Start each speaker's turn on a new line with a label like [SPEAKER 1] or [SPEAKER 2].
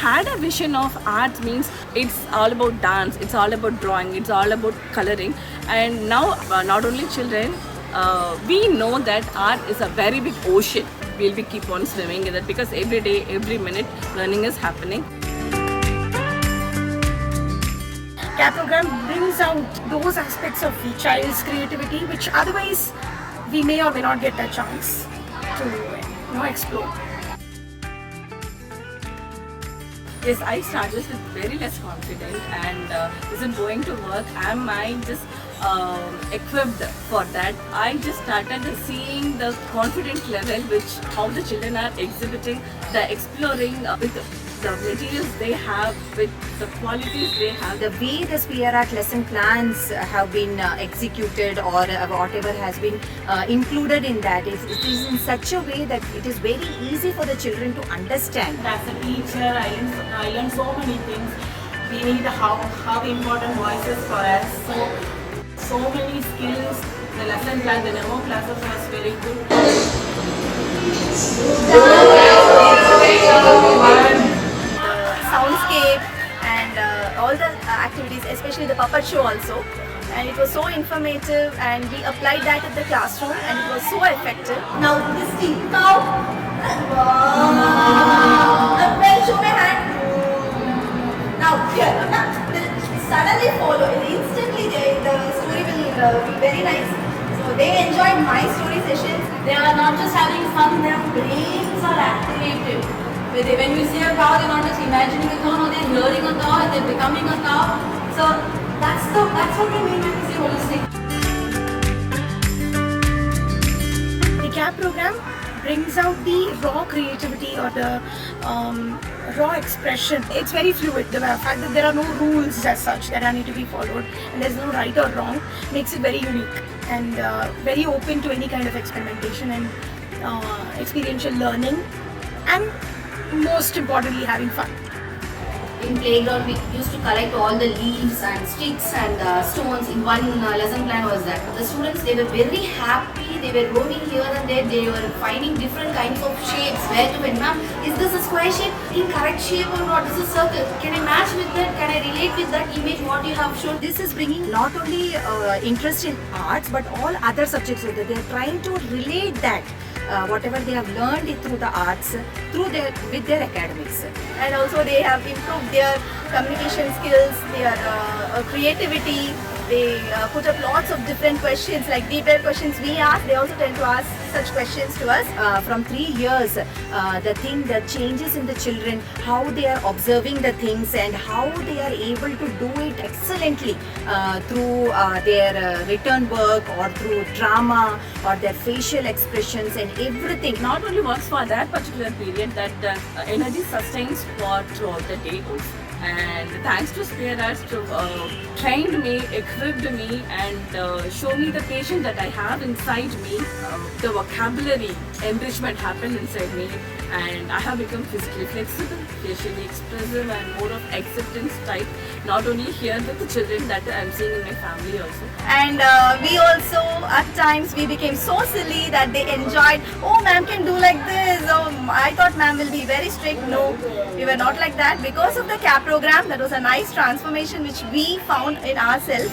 [SPEAKER 1] had a vision of art means it's all about dance, it's all about drawing, it's all about coloring. And now not only children, we know that art is a very big ocean. We'll be keep on swimming in it because every day, every minute, learning is happening.
[SPEAKER 2] CAP program brings out those aspects of the child's creativity which otherwise we may or may not get a chance to explore.
[SPEAKER 1] Yes, I started with very less confident and isn't going to work. Am I just equipped for that? I just started seeing the confidence level which how the children are exhibiting, the exploring with the materials they have, with the qualities they have.
[SPEAKER 3] The way the Spear Art lesson plans have been executed or whatever has been included in that it is in such a way that it is very easy for the children to understand.
[SPEAKER 4] As a teacher, I learned so many things. We need how important voices for us. So many skills. The lesson plan, the demo classes was very good.
[SPEAKER 3] Soundscape and all the activities, especially the puppet show also, and it was so informative and we applied that in the classroom and it was so effective. Now this team, now show my hand. Now here, suddenly follow, instantly the story will be very nice. So they enjoyed my story sessions.
[SPEAKER 4] They are not just having fun, their brains are activated. When you see a cow, they're not just imagining a cow, no, they're hearing a cow and they're becoming a cow. So that's what we mean when we say holistic.
[SPEAKER 2] The CAP program brings out the raw creativity or the raw expression. It's very fluid. The fact that there are no rules as such that need to be followed and there's no right or wrong makes it very unique and very open to any kind of experimentation and experiential learning, and most importantly having fun.
[SPEAKER 3] In playground, we used to collect all the leaves and sticks and stones in one lesson plan was that. The students, they were very happy, they were roaming here and there, they were finding different kinds of shapes, where to win. Ma'am, is this a square shape? In correct shape or not? This is a circle. Can I match with that? Can I relate with that image what you have shown? This is bringing not only interest in arts but all other subjects so that they are trying to relate that. Whatever they have learned through the arts, with their academics, and also they have improved their communication skills, their creativity. They put up lots of different questions, like deeper questions we ask. They also tend to ask such questions to us. From 3 years, the changes in the children, how they are observing the things and how they are able to do it excellently through their written work or through drama or their facial expressions and everything.
[SPEAKER 1] Not only works for that particular period, that energy sustains for throughout the day also. And thanks to Spear Arts to trained me, equipped me and show me the patience that I have inside me. The vocabulary enrichment happened inside me and I have become physically flexible, facially expressive and more of acceptance type, not only here but the children that I'm seeing in my family also.
[SPEAKER 3] And we also at times we became so silly that they enjoyed, oh ma'am can do like this, oh I thought ma'am will be very strict. No, we were not like that. Because of the CAP program, that was a nice transformation which we found in ourselves.